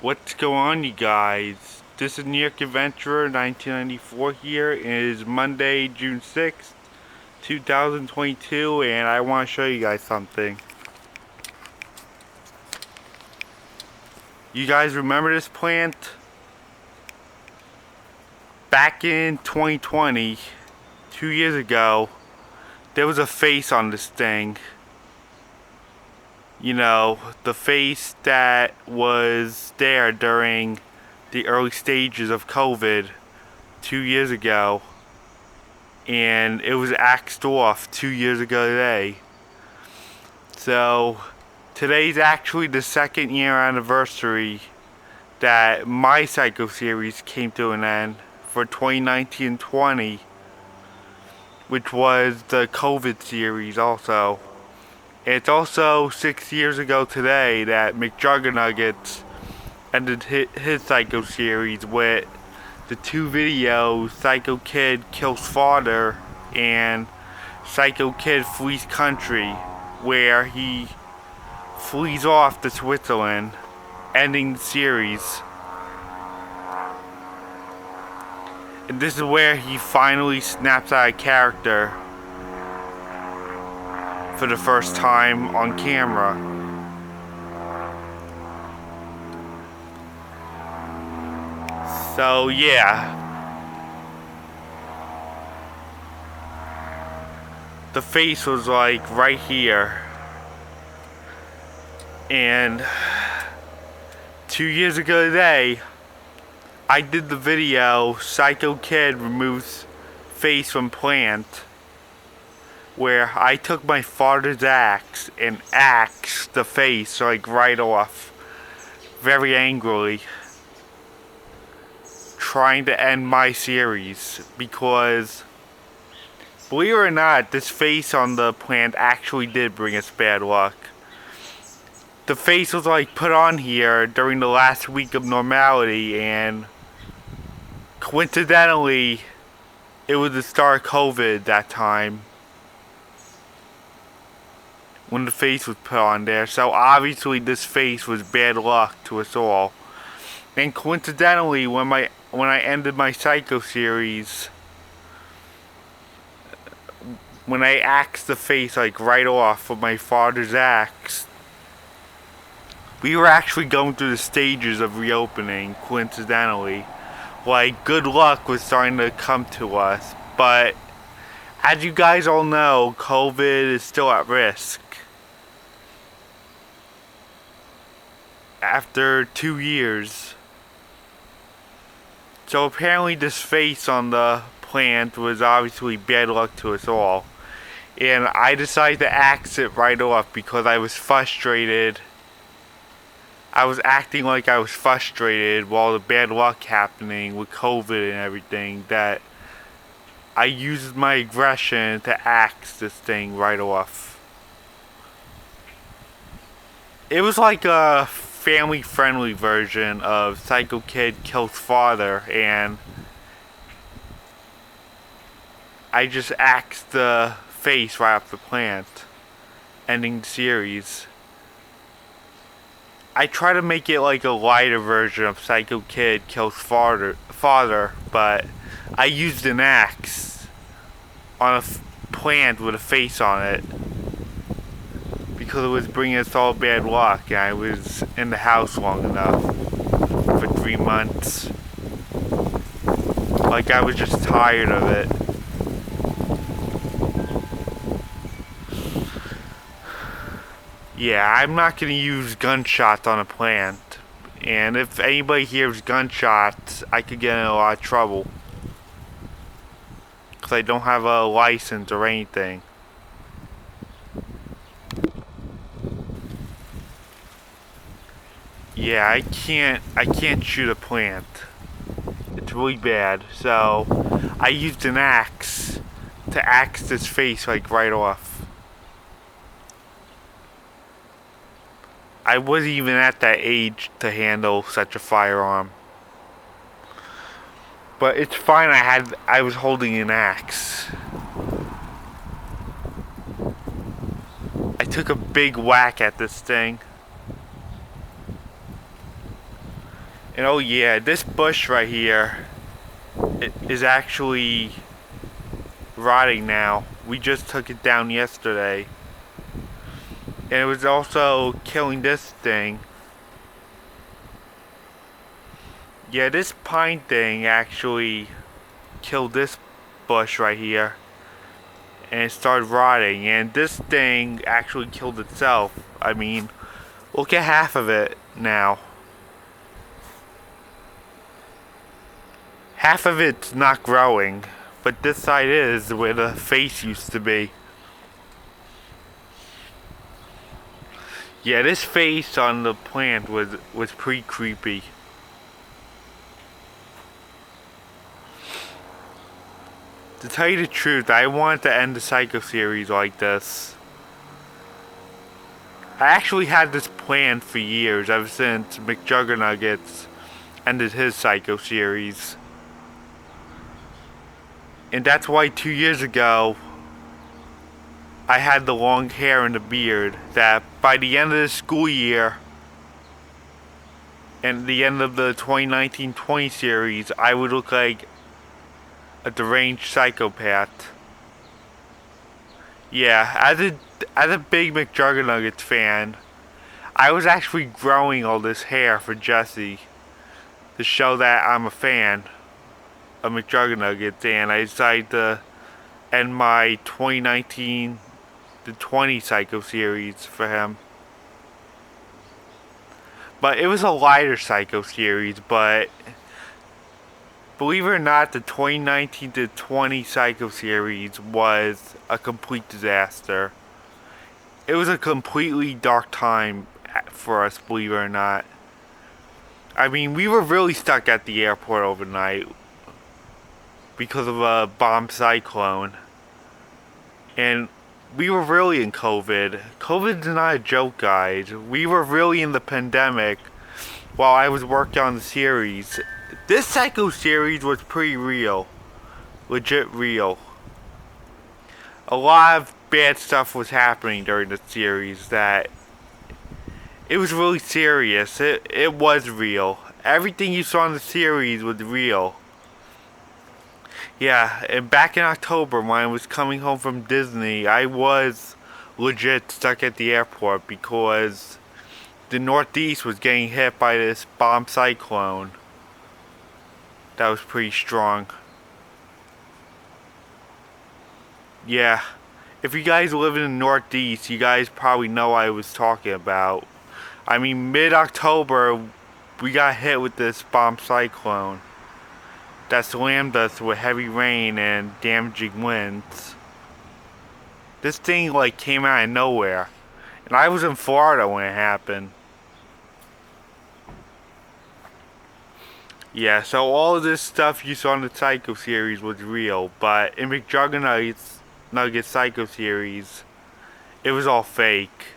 What's going on, you guys? This is New York Adventurer 1994 here. It is Monday, June 6th, 2022, and I want to show you guys something. You guys remember this plant? Back in 2020, 2 years ago, there was a face on this thing. You know, the face that was there during the early stages of COVID 2 years ago, and it was axed off 2 years ago today. So today's actually the 2nd-year anniversary that my Psycho series came to an end for 2019-20, which was the COVID series also. It's also 6 years ago today that McJuggerNuggets ended his Psycho series with the 2 videos, Psycho Kid Kills Father and Psycho Kid Flees Country, where he flees off to Switzerland, ending the series. And this is where he finally snaps out of character for the first time on camera. So yeah, the face was like right here, and 2 years ago today I did the video Psycho Kid Removes Face from Plant, where I took my father's axe and axed the face like right off, very angrily, trying to end my series, because believe it or not, this face on the plant actually did bring us bad luck. The face was like put on here during the last week of normality, and coincidentally it was the start of COVID that time when the face was put on there. So obviously this face was bad luck to us all. And coincidentally, when I ended my Psycho series, when I axed the face like right off of my father's axe, we were actually going through the stages of reopening, coincidentally. Like, good luck was starting to come to us. But as you guys all know, COVID is still at risk. After 2 years. So apparently this face on the plant was obviously bad luck to us all. And I decided to axe it right off because I was frustrated. I was acting like I was frustrated while the bad luck happening with COVID and everything, that I used my aggression to axe this thing right off. It was like a family-friendly version of Psycho Kid Kills Father, and I just axed the face right off the plant, ending the series. I try to make it like a lighter version of Psycho Kid Kills Father, but I used an axe on a plant with a face on it because it was bringing us all bad luck, and I was in the house long enough for 3 months. Like, I was just tired of it. Yeah, I'm not going to use gunshots on a plant. And if anybody hears gunshots, I could get in a lot of trouble. Because I don't have a license or anything. Yeah, I can't shoot a plant. It's really bad. So, I used an axe to axe this face like right off. I wasn't even at that age to handle such a firearm. But it's fine, I was holding an axe. I took a big whack at this thing. And oh yeah, this bush right here is actually rotting now. We just took it down yesterday. And it was also killing this thing. Yeah, this pine thing actually killed this bush right here. And it started rotting. And this thing actually killed itself. I mean, look at half of it now. Half of it's not growing, but this side is where the face used to be. Yeah, this face on the plant was pretty creepy. To tell you the truth, I wanted to end the Psycho series like this. I actually had this planned for years, ever since McJuggerNuggets ended his Psycho series. And that's why 2 years ago, I had the long hair and the beard, that by the end of the school year, and the end of the 2019-20 series, I would look like a deranged psychopath. Yeah, as a big McJuggerNuggets fan, I was actually growing all this hair for Jesse to show that I'm a fan of McJuggerNuggets, and I decided to end my 2019 the 20 Psycho series for him. But it was a lighter Psycho series, but believe it or not, the 2019 to 20 Psycho series was a complete disaster. It was a completely dark time for us, believe it or not. I mean, we were really stuck at the airport overnight because of a bomb cyclone. And we were really in COVID. COVID's not a joke, guys. We were really in the pandemic while I was working on the series. This Psycho series was pretty real. Legit real. A lot of bad stuff was happening during the series that it was really serious. It was real. Everything you saw in the series was real. Yeah, and back in October when I was coming home from Disney, I was legit stuck at the airport because the Northeast was getting hit by this bomb cyclone. That was pretty strong. Yeah, if you guys live in the Northeast, you guys probably know what I was talking about. I mean, mid-October, we got hit with this bomb cyclone that slammed us with heavy rain and damaging winds. This thing like came out of nowhere, and I was in Florida when it happened. Yeah, so all of this stuff you saw in the Psycho series was real, but in McJuggerNuggets Psycho series, it was all fake.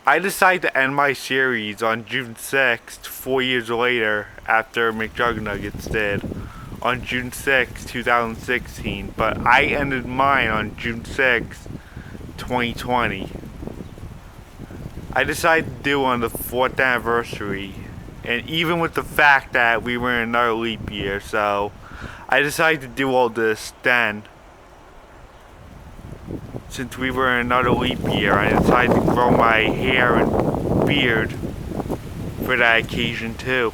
I decided to end my series on June 6th, 4 years later, after McJuggerNuggets did, on June 6th, 2016, but I ended mine on June 6th, 2020. I decided to do it on the 4th anniversary, and even with the fact that we were in another leap year, so I decided to do all this then. Since we were in another leap year, I decided to grow my hair and beard for that occasion too.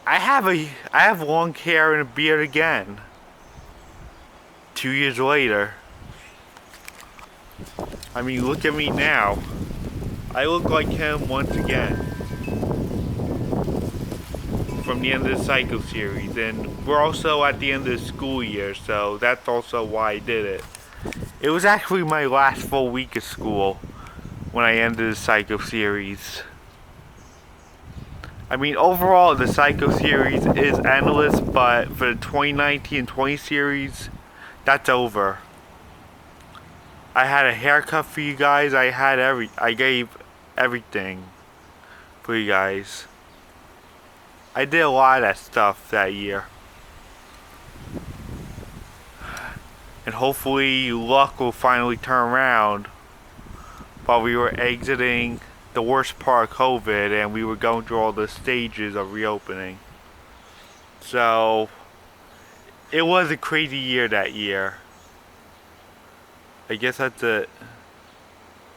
I have long hair and a beard again. 2 years later. I mean, look at me now. I look like him once again. From the end of the Psycho series, and we're also at the end of the school year, so that's also why I did it. It was actually my last full week of school when I ended the Psycho series. I mean, overall, the Psycho series is endless, but for the 2019 and 20 series, that's over. I had a haircut for you guys. I gave everything for you guys. I did a lot of that stuff that year. And hopefully luck will finally turn around while we were exiting the worst part of COVID, and we were going through all the stages of reopening. So it was a crazy year that year. I guess that's it.